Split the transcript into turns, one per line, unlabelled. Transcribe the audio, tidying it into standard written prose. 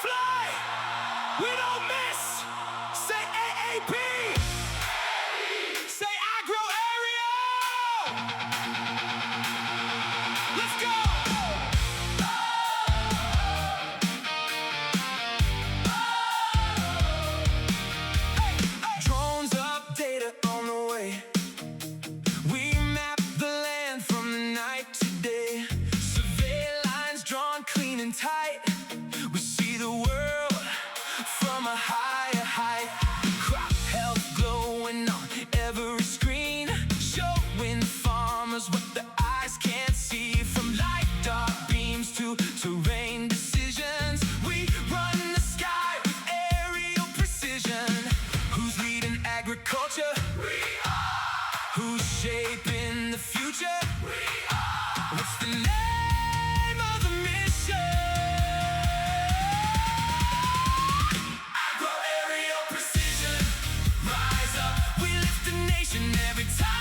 fly, we don't miss. Say AAP. Say agro area. Let's go. Drones up, data on the way. We map the land from the night to day. Survey lines drawn clean and tight. We see the world from a higher height. Crop health glowing on every screen, showing farmers what the eyes can't see. From light dark beams to terrain decisions, we run the sky with aerial precision. Who's leading agriculture? We are. Who's shaping the future? We are. What's the name of the mission? Agro aerial precision. Rise up, we lift the nation every time.